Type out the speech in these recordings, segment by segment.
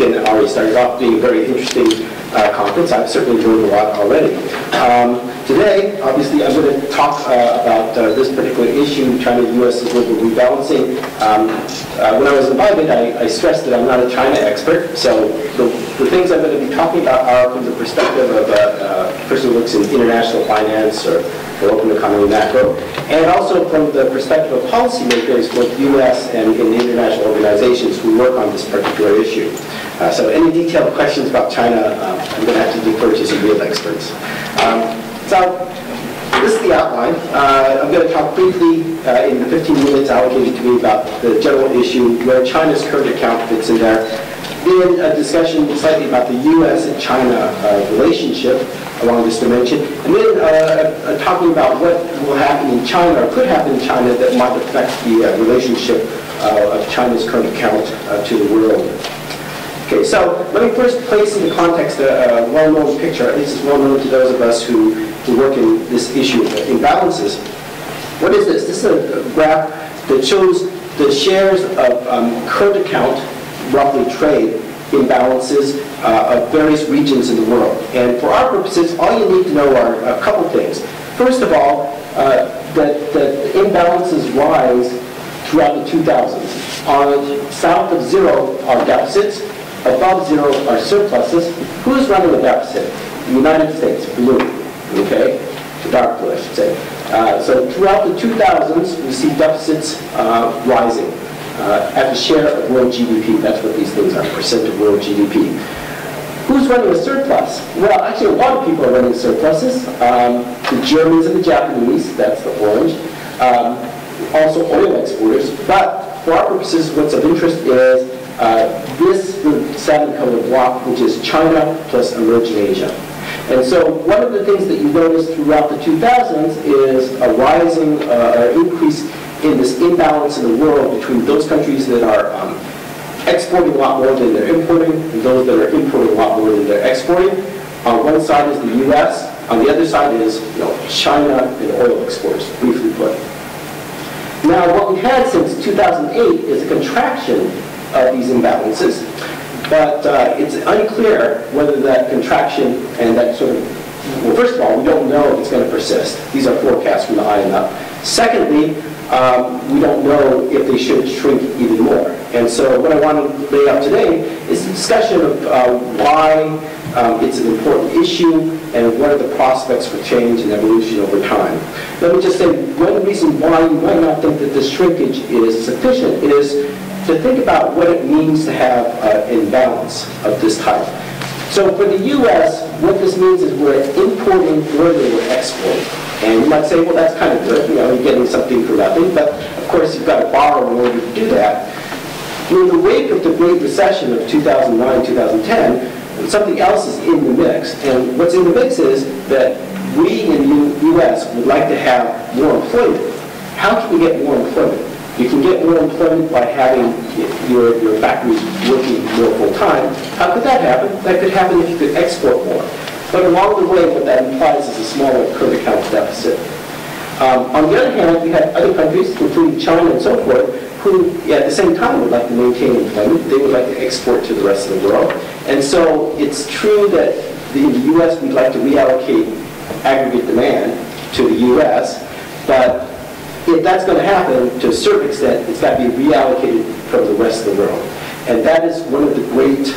weekend already started off being a very interesting conference. I've certainly learned a lot already. Today, obviously, I'm going to talk about this particular issue, China-U.S. global rebalancing. When I was invited, I stressed that I'm not a China expert, so the things I'm going to be talking about are from the perspective of a person who looks in international finance or open economy macro, and also from the perspective of policymakers, both U.S. and in international organizations who work on this particular issue. So any detailed questions about China, I'm going to have to defer to some real experts. So this is the outline. I'm going to talk briefly in the 15 minutes allocated to me about the general issue, where China's current account fits in there. Then a discussion slightly about the U.S. and China relationship along this dimension, and then talking about what will happen in China or could happen in China that might affect the relationship of China's current account to the world. Okay, so let me first place into context a well-known picture. At least it's well-known to those of us who work in this issue of imbalances. What is this? This is a graph that shows the shares of current account, roughly trade, imbalances of various regions in the world. And for our purposes, all you need to know are a couple things. First of all, that the imbalances rise throughout the 2000s. On south of zero are deficits, above zero are surpluses. Who's running the deficit? The United States, blue, okay? The dark blue, I should say. So throughout the 2000s, we see deficits rising. At the share of world GDP. That's what these things are, percent of world GDP. Who's running a surplus? Well, actually a lot of people are running surpluses. The Germans and the Japanese, that's the orange. Also oil exporters. But for our purposes, what's of interest is this salmon-colored block, which is China plus emerging Asia. And so one of the things that you notice throughout the 2000s is a rising or increase in this imbalance in the world between those countries that are exporting a lot more than they're importing and those that are importing a lot more than they're exporting. On one side is the U.S. On the other side is China and oil exports, briefly put. Now, what we've had since 2008 is a contraction of these imbalances, but it's unclear whether that contraction and that sort of, well, first of all, we don't know if it's going to persist. These are forecasts from the IMF. Secondly, we don't know if they should shrink even more. And so what I want to lay out today is a discussion of why it's an important issue and what are the prospects for change and evolution over time. Let me just say one reason why you might not think that this shrinkage is sufficient is to think about what it means to have an imbalance of this type. So for the U.S., what this means is we're importing more than we're exporting. And you might say, well, that's kind of good. You're getting something for nothing. But of course, you've got to borrow in order to do that. In the wake of the Great Recession of 2009, 2010, something else is in the mix. And what's in the mix is that we in the U.S. would like to have more employment. How can we get more employment? You can get more employment by having your factories working more full-time. How could that happen? That could happen if you could export more. But along the way, what that implies is a smaller current account deficit. On the other hand, we have other countries, including China and so forth, who at the same time would like to maintain employment. They would like to export to the rest of the world. And so it's true that in the U.S. we'd like to reallocate aggregate demand to the U.S., but if that's going to happen, to a certain extent, it's got to be reallocated from the rest of the world. And that is one of the great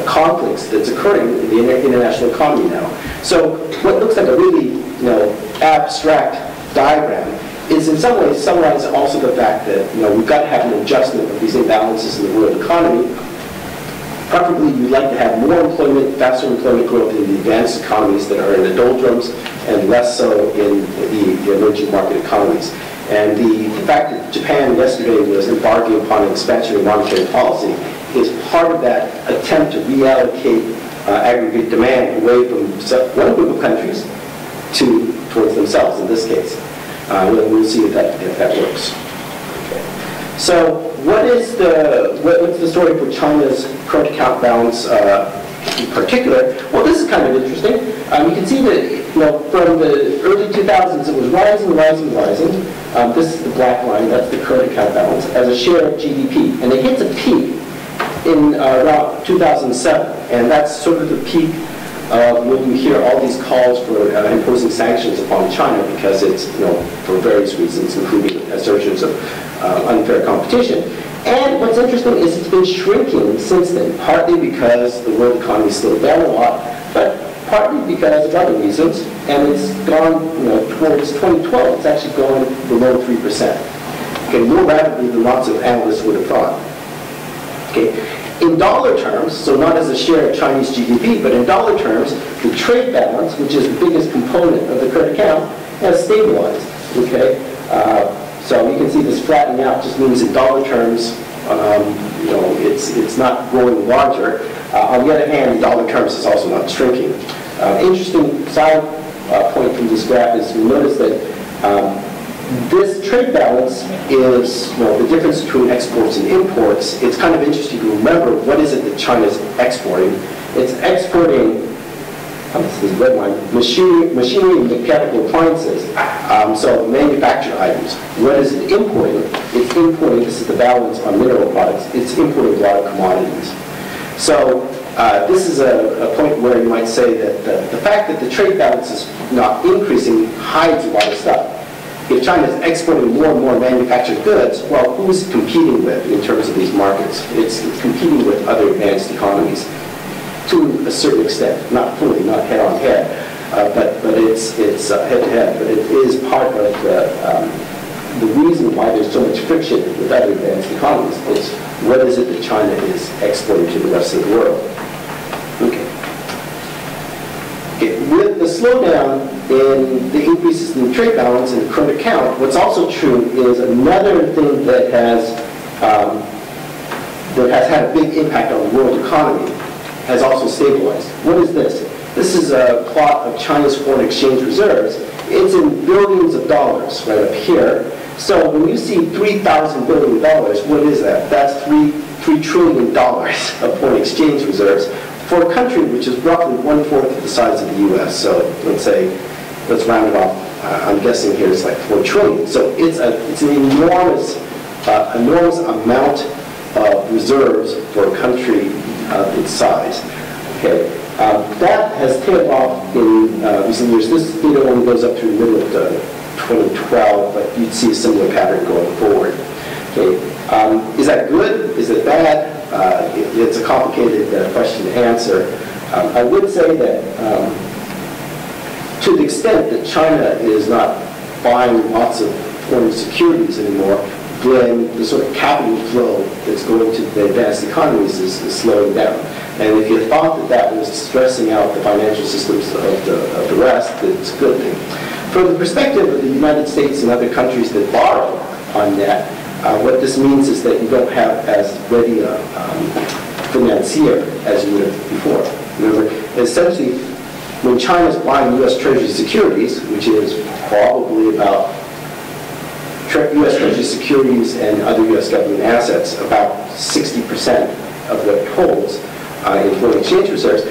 conflicts that's occurring in the international economy now. So what looks like a really abstract diagram is in some ways summarizing also the fact that we've got to have an adjustment of these imbalances in the world economy. Preferably, we'd like to have more employment, faster employment growth in the advanced economies that are in the doldrums, and less so in the emerging market economies. And the fact that Japan yesterday was embarking upon an expansionary monetary policy is part of that attempt to reallocate aggregate demand away from one group of countries towards themselves, in this case. We'll see if that works. Okay. So what's the story for China's current account balance in particular? Well, this is kind of interesting. You can see that from the early 2000s it was rising. This is the black line, that's the current account balance, as a share of GDP. And it hits a peak in around 2007, and that's sort of the peak when you hear all these calls for imposing sanctions upon China because it's, for various reasons, including assertions of unfair competition. And what's interesting is it's been shrinking since then, partly because the world economy slowed down a lot, but partly because of other reasons, and it's gone, towards 2012, it's actually gone below 3%. Okay, more rapidly than lots of analysts would have thought. Okay. In dollar terms, so not as a share of Chinese GDP, but in dollar terms, the trade balance, which is the biggest component of the current account, has stabilized. Okay, so you can see this flattening out just means in dollar terms, it's not growing larger. On the other hand, in dollar terms, it's also not shrinking. Interesting side point from this graph is you notice that this trade balance is the difference between exports and imports. It's kind of interesting to remember what is it that China is exporting. It's exporting, this is red line, machinery and mechanical appliances, so manufactured items. What is it importing? It's importing, this is the balance on mineral products, it's importing a lot of commodities. So this is a point where you might say that the fact that the trade balance is not increasing hides a lot of stuff. If China is exporting more and more manufactured goods, well, who's competing with in terms of these markets? It's competing with other advanced economies to a certain extent, not fully, not head-on-head, but it's head-to-head. But it is part of the reason why there's so much friction with other advanced economies. It's what is it that China is exporting to the rest of the world? Okay. With the slowdown in the increases in the trade balance and the current account, what's also true is another thing that has had a big impact on the world economy has also stabilized. What is this? This is a plot of China's foreign exchange reserves. It's in billions of dollars right up here. So when you see $3,000 billion, what is that? That's $3 trillion of foreign exchange reserves for a country which is roughly 1/4 of the size of the U.S. So let's round it off. I'm guessing here it's like 4 trillion. So it's an enormous amount of reserves for a country of its size. Okay, that has tailed off in recent years. This data only goes up through the middle of 2012, but you'd see a similar pattern going forward. Okay, is that good? Is it bad? It's a complicated question to answer. I would say that to the extent that China is not buying lots of foreign securities anymore, then the sort of capital flow that's going to the advanced economies is slowing down. And if you thought that that was stressing out the financial systems of the West, it's a good thing. From the perspective of the United States and other countries that borrow on that, what this means is that you don't have as ready a financier as you would have before. Remember, essentially, when China's buying U.S. Treasury securities, which is probably about U.S. Treasury securities and other U.S. government assets, about 60% of what it holds in foreign exchange reserves,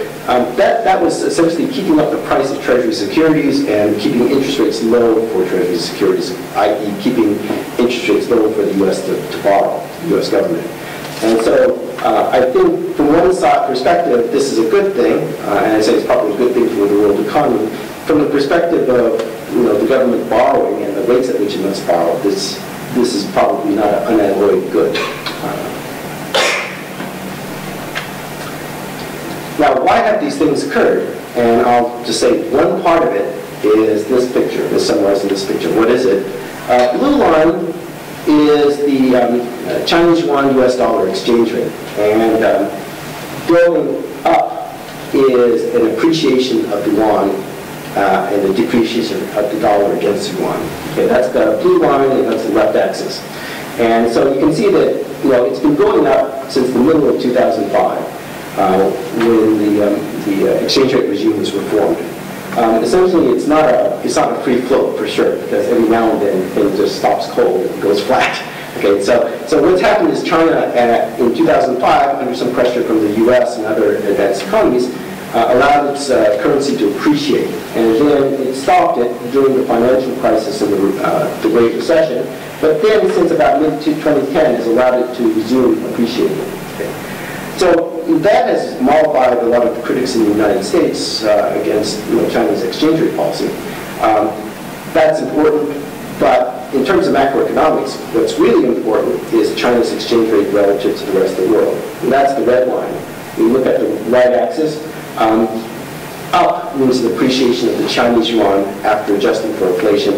that was essentially keeping up the price of Treasury securities and keeping interest rates low for Treasury securities, i.e. keeping interest rates low for the U.S. to borrow, the U.S. government. And so I think from one side perspective, this is a good thing, and I say it's probably a good thing for the world economy. From the perspective of the government borrowing and the rates at which it must borrow, this is probably not an unalloyed good. Now, why have these things occurred? And I'll just say one part of it is this picture, is summarized in this picture. What is it? Blue line is the Chinese yuan US dollar exchange rate. And going up is an appreciation of the yuan and a depreciation of the dollar against the yuan. Okay, that's the blue line and that's the left axis. And so you can see that it's been going up since the middle of 2005. When the exchange rate regime was reformed. Essentially, it's not a free float for sure, because every now and then it just stops cold and goes flat. Okay, so what's happened is China in 2005, under some pressure from the U.S. and other advanced economies, allowed its currency to appreciate, and then it stopped it during the financial crisis and the Great Recession. But then, since about mid-2010, has allowed it to resume appreciating. Okay. So that has mollified a lot of the critics in the United States against China's exchange rate policy. That's important, but in terms of macroeconomics, what's really important is China's exchange rate relative to the rest of the world. And that's the red line. You look at the right axis, up means the appreciation of the Chinese yuan after adjusting for inflation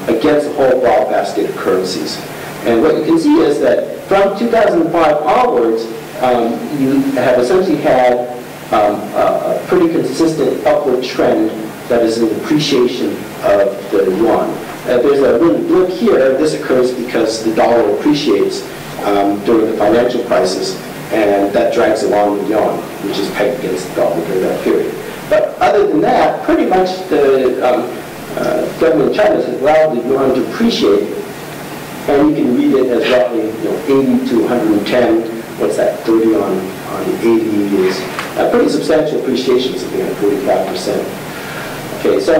against the whole broad basket of currencies. And what you can see is that from 2005 onwards, you have essentially had a pretty consistent upward trend that is an appreciation of the yuan. There's a little blip here. This occurs because the dollar appreciates during the financial crisis, and that drags along the yuan, which is pegged against the dollar during that period. But other than that, pretty much the government of China has allowed the yuan to appreciate, and you can read it as roughly 80 to 110. What's that? 30 on 80 is a pretty substantial appreciation, something like 45%. Okay, so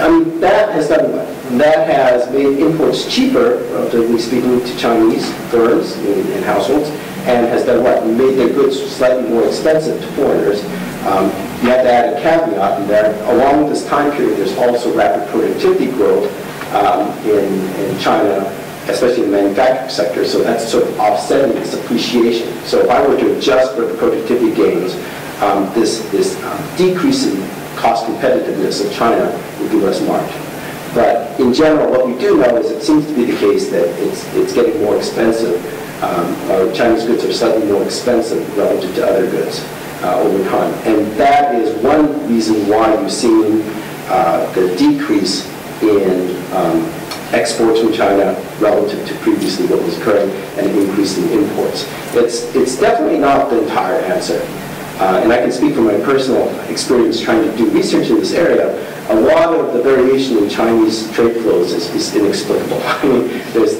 I mean that has done what? That has made imports cheaper, relatively speaking, to Chinese firms and households, and has done what? Made their goods slightly more expensive to foreigners. You have to add a caveat in there. Along this time period, there's also rapid productivity growth in China, especially in the manufacturing sector, so that's sort of offsetting this appreciation. So if I were to adjust for the productivity gains, this decrease in cost competitiveness of China would be less marked. But in general, what we do know is it seems to be the case that it's getting more expensive. Chinese goods are slightly more expensive relative to other goods over time. And that is one reason why you're seeing the decrease in exports from China relative to previously what was occurring, and an increase in imports. It's definitely not the entire answer. And I can speak from my personal experience trying to do research in this area. A lot of the variation in Chinese trade flows is inexplicable. I mean, there's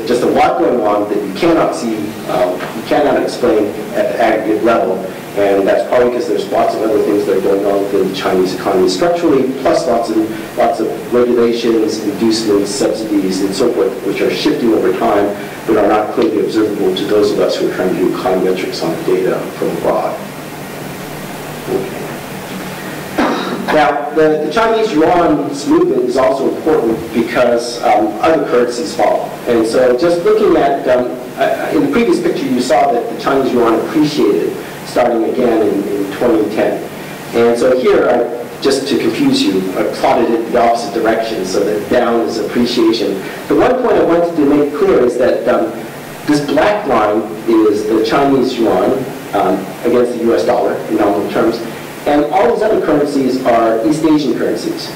just a lot going on that you cannot see, you cannot explain at the aggregate level. And that's probably because there's lots of other things that are going on within the Chinese economy structurally, plus lots of regulations, inducements, subsidies, and so forth, which are shifting over time, but are not clearly observable to those of us who are trying to do econometrics on data from abroad. Okay. Now, the Chinese yuan's movement is also important because other currencies follow. And so just looking at, in the previous picture you saw that the Chinese yuan appreciated starting again in 2010. And so here, just to confuse you, I plotted it the opposite direction so that down is appreciation. The one point I wanted to make clear is that this black line is the Chinese yuan against the US dollar in nominal terms. And all these other currencies are East Asian currencies.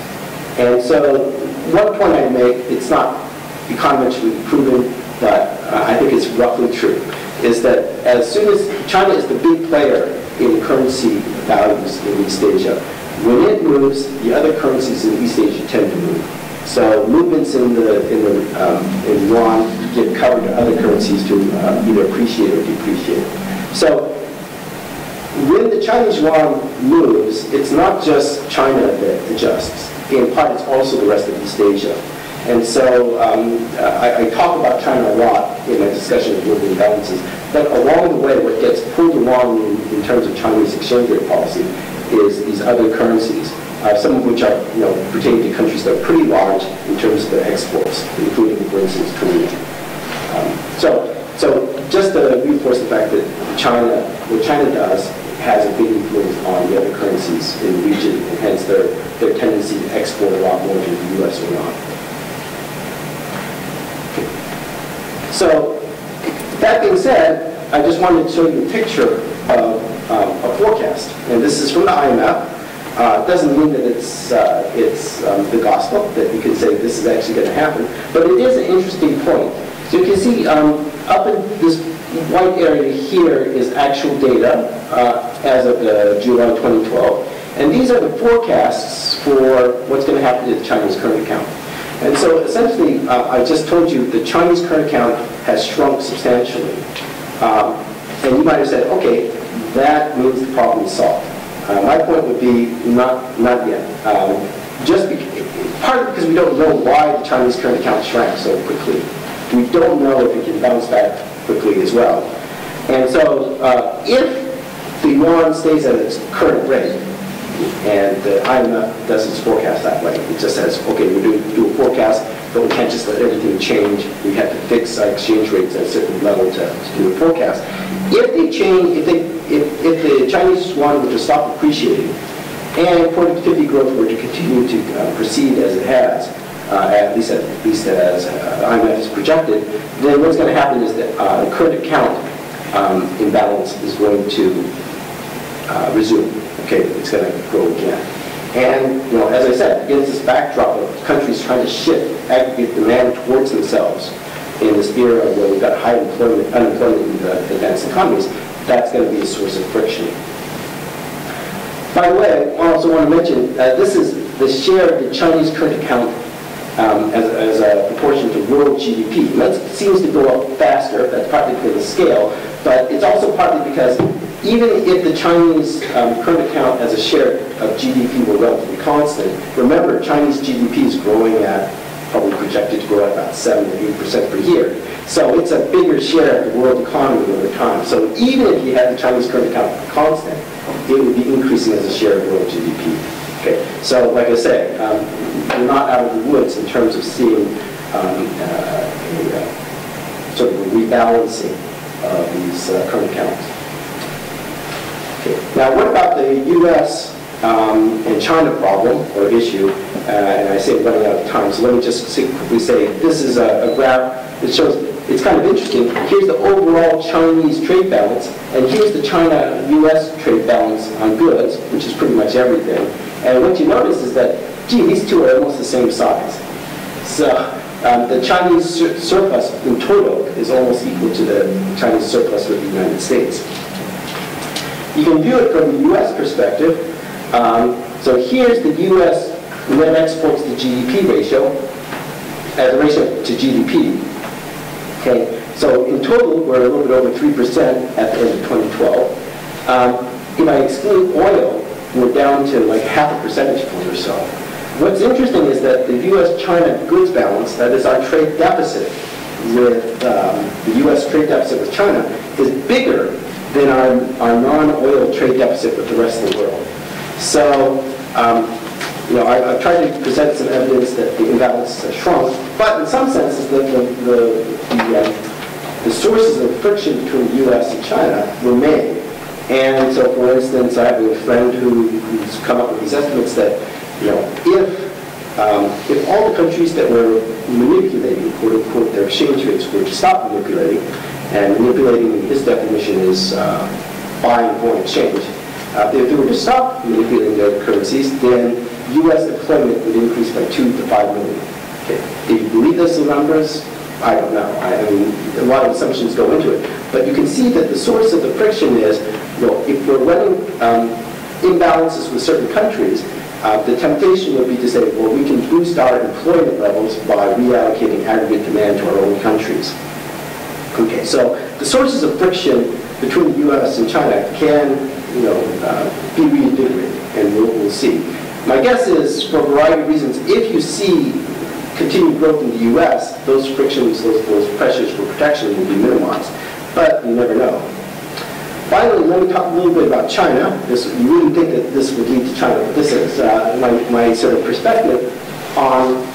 And so one point I'd make, it's not econometrically proven, but I think it's roughly true, is that as soon as China is the big player in currency values in East Asia, when it moves, the other currencies in East Asia tend to move. So movements in yuan give cover to other currencies to either appreciate or depreciate. So when the Chinese yuan moves, it's not just China that adjusts. In part, it's also the rest of East Asia. And so I talk about China a lot in my discussion of global imbalances, but along the way, what gets pulled along in terms of Chinese exchange rate policy is these other currencies, some of which are pertain to countries that are pretty large in terms of their exports, including, for instance, Korea. So just to reinforce the fact that what China does has a big influence on the other currencies in the region, and hence their tendency to export a lot more to the US or not. So, that being said, I just wanted to show you a picture of a forecast. And this is from the IMF. It doesn't mean that it's the gospel, that you can say this is actually going to happen. But it is an interesting point. So you can see up in this white area here is actual data as of July 2012. And these are the forecasts for what's going to happen to the Chinese current account. And so essentially, I just told you the Chinese current account has shrunk substantially. And you might have said, okay, that means the problem is solved. My point would be not yet. Partly because we don't know why the Chinese current account shrank so quickly. We don't know if it can bounce back quickly as well. And so if the yuan stays at its current rate, and the IMF does its forecast that way, it just says, okay, we do a forecast, but we can't just let everything change. We have to fix our exchange rates at a certain level to do a forecast. If they change, if the Chinese yuan were to stop appreciating, and productivity growth were to continue to proceed as it has, at least as IMF is projected, then what's going to happen is that the current account imbalance is going to resume. Okay, it's going to grow again. And as I said, against this backdrop of countries trying to shift aggregate demand towards themselves in this era where we've got high unemployment in the advanced economies, that's going to be a source of friction. By the way, I also want to mention this is the share of the Chinese current account as a proportion to world GDP. And that seems to go up faster. That's partly because of the scale, but it's also partly because even if the Chinese current account as a share of GDP were relatively constant, remember Chinese GDP is growing at, probably projected to grow at about 7 to 8% per year. So it's a bigger share of the world economy over time. So even if you had the Chinese current account constant, it would be increasing as a share of world GDP. Okay, so like I say, we're not out of the woods in terms of seeing sort of a rebalancing of these current accounts. Okay. Now, what about the U.S. And China problem or issue? And I say running out of time, so let me just quickly say this is a graph that shows. It's kind of interesting. Here's the overall Chinese trade balance, and here's the China-U.S. trade balance on goods, which is pretty much everything. And what you notice is that, gee, these two are almost the same size. So the Chinese surplus in total is almost equal to the Chinese surplus with the United States. You can view it from the U.S. perspective. So here's the U.S. net exports to GDP ratio as a ratio to GDP. Okay, so in total, we're a little bit over 3% at the end of 2012. If I exclude oil, we're down to like half a percentage point or so. What's interesting is that the U.S.-China goods balance, that is our trade deficit with the U.S. trade deficit with China, is bigger than our non-oil trade deficit with the rest of the world. So, I've tried to present some evidence that the imbalance has shrunk, but in some senses, the sources of friction between the U.S. and China remain. And so, for instance, I have a friend who's come up with these estimates that, if all the countries that were manipulating, quote unquote, their exchange rates were to stop manipulating, and manipulating, his definition is buying foreign exchange. If they were to stop manipulating their currencies, then U.S. employment would increase by 2 to 5 million. Okay. Do you believe those numbers? I don't know. I mean, a lot of assumptions go into it. But you can see that the source of the friction is, if we're running imbalances with certain countries, the temptation would be to say, well, we can boost our employment levels by reallocating aggregate demand to our own countries. Okay, so the sources of friction between the U.S. and China can, be reinvigorated, and we'll see. My guess is, for a variety of reasons, if you see continued growth in the U.S., those frictions, those pressures for protection will be minimized. But you never know. Finally, let me talk a little bit about China. You wouldn't think that this would lead to China, but this is my sort of perspective on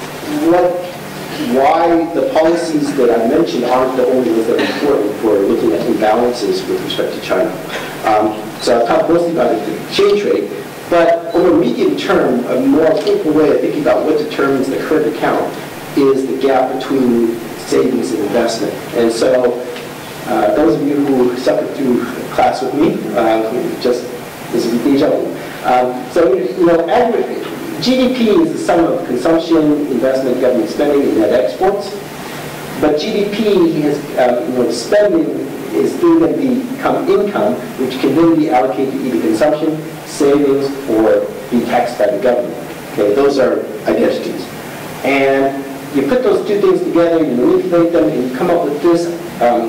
why the policies that I mentioned aren't the only ones that are important for looking at imbalances with respect to China. So I've talked mostly about the exchange rate, but over a medium term, a more fruitful way of thinking about what determines the current account is the gap between savings and investment. And so those of you who suffered through class with me, this is deja vu. Aggregate GDP is the sum of consumption, investment, government spending, and net exports. But GDP has, spending is then going to become income, which can then be allocated to either consumption, savings, or be taxed by the government. Okay, those are identities. And you put those two things together, you manipulate them, and you come up with this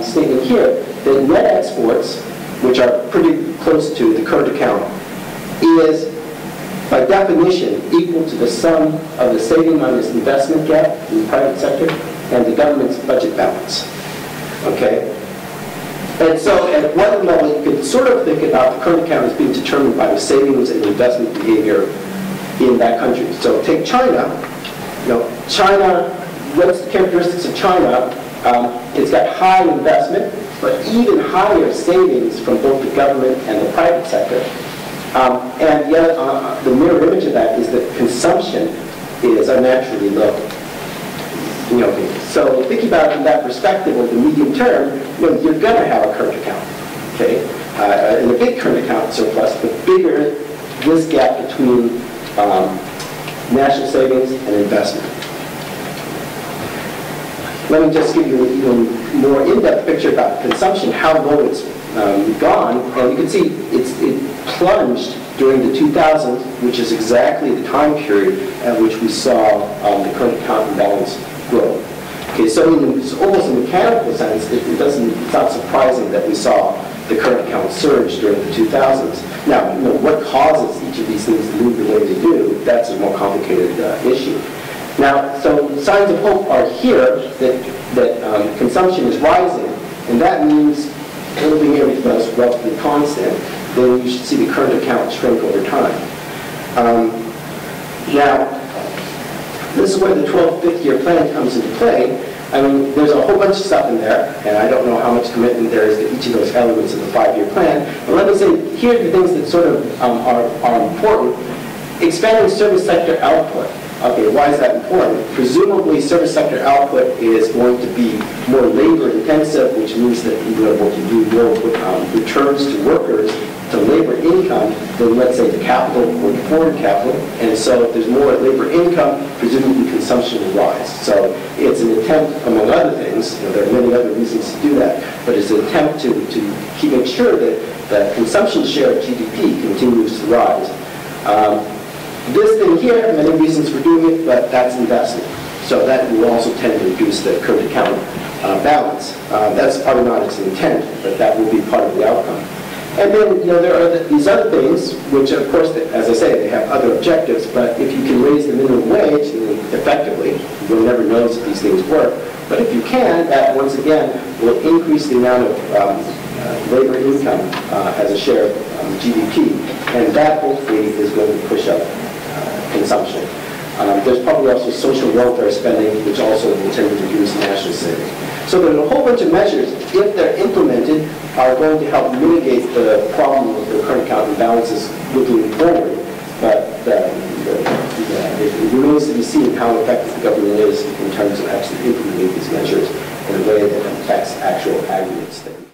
statement here, that net exports, which are pretty close to the current account, is, by definition, equal to the sum of the saving minus investment gap in the private sector and the government's budget balance. Okay? And so at one level, you could sort of think about the current account as being determined by the savings and investment behavior in that country. So take China. China, what's the characteristics of China? It's got high investment, but even higher savings from both the government and the private sector. And yet, the mirror image of that is that consumption is unnaturally low. So thinking about it from that perspective of the medium term, you're going to have a current account, okay? And a big current account surplus, the bigger this gap between national savings and investment. Let me just give you an even more in-depth picture about consumption, how low it's gone. And you can see it plunged during the 2000s, which is exactly the time period at which we saw the current account imbalance grow. Okay, so in almost a mechanical sense, it's not surprising that we saw the current account surge during the 2000s. Now, what causes each of these things to move the way they do, that's a more complicated issue. Now, so signs of hope are here that consumption is rising, and that means holding everything else relatively constant, then you should see the current account shrink over time. Now, this is where the 12th fifth-year plan comes into play. I mean, there's a whole bunch of stuff in there, and I don't know how much commitment there is to each of those elements of the 5-year plan. But let me say, here are the things that sort of are important. Expanding service sector output. Okay, why is that important? Presumably, service sector output is going to be more labor-intensive, which means that we will do more returns to workers to labor income than, let's say, the capital or the foreign capital. And so if there's more labor income, presumably consumption will rise. So it's an attempt, among other things, there are many other reasons to do that, but it's an attempt to make sure that the consumption share of GDP continues to rise. This thing here, many reasons for doing it, but that's investment. So that will also tend to reduce the current account balance. That's probably not its intent, but that will be part of the outcome. And then, there are these other things, which of course, as I say, they have other objectives, but if you can raise the minimum wage effectively, you'll never know if these things work. But if you can, that once again will increase the amount of labor income as a share of GDP, and that hopefully is going to push up consumption. There's probably also social welfare spending, which also will tend to reduce national savings. So there's a whole bunch of measures, if they're implemented, are going to help mitigate the problem of the current account imbalances looking forward. But it remains to be seen how effective the government is in terms of actually implementing these measures in a way that affects actual aggregate spending.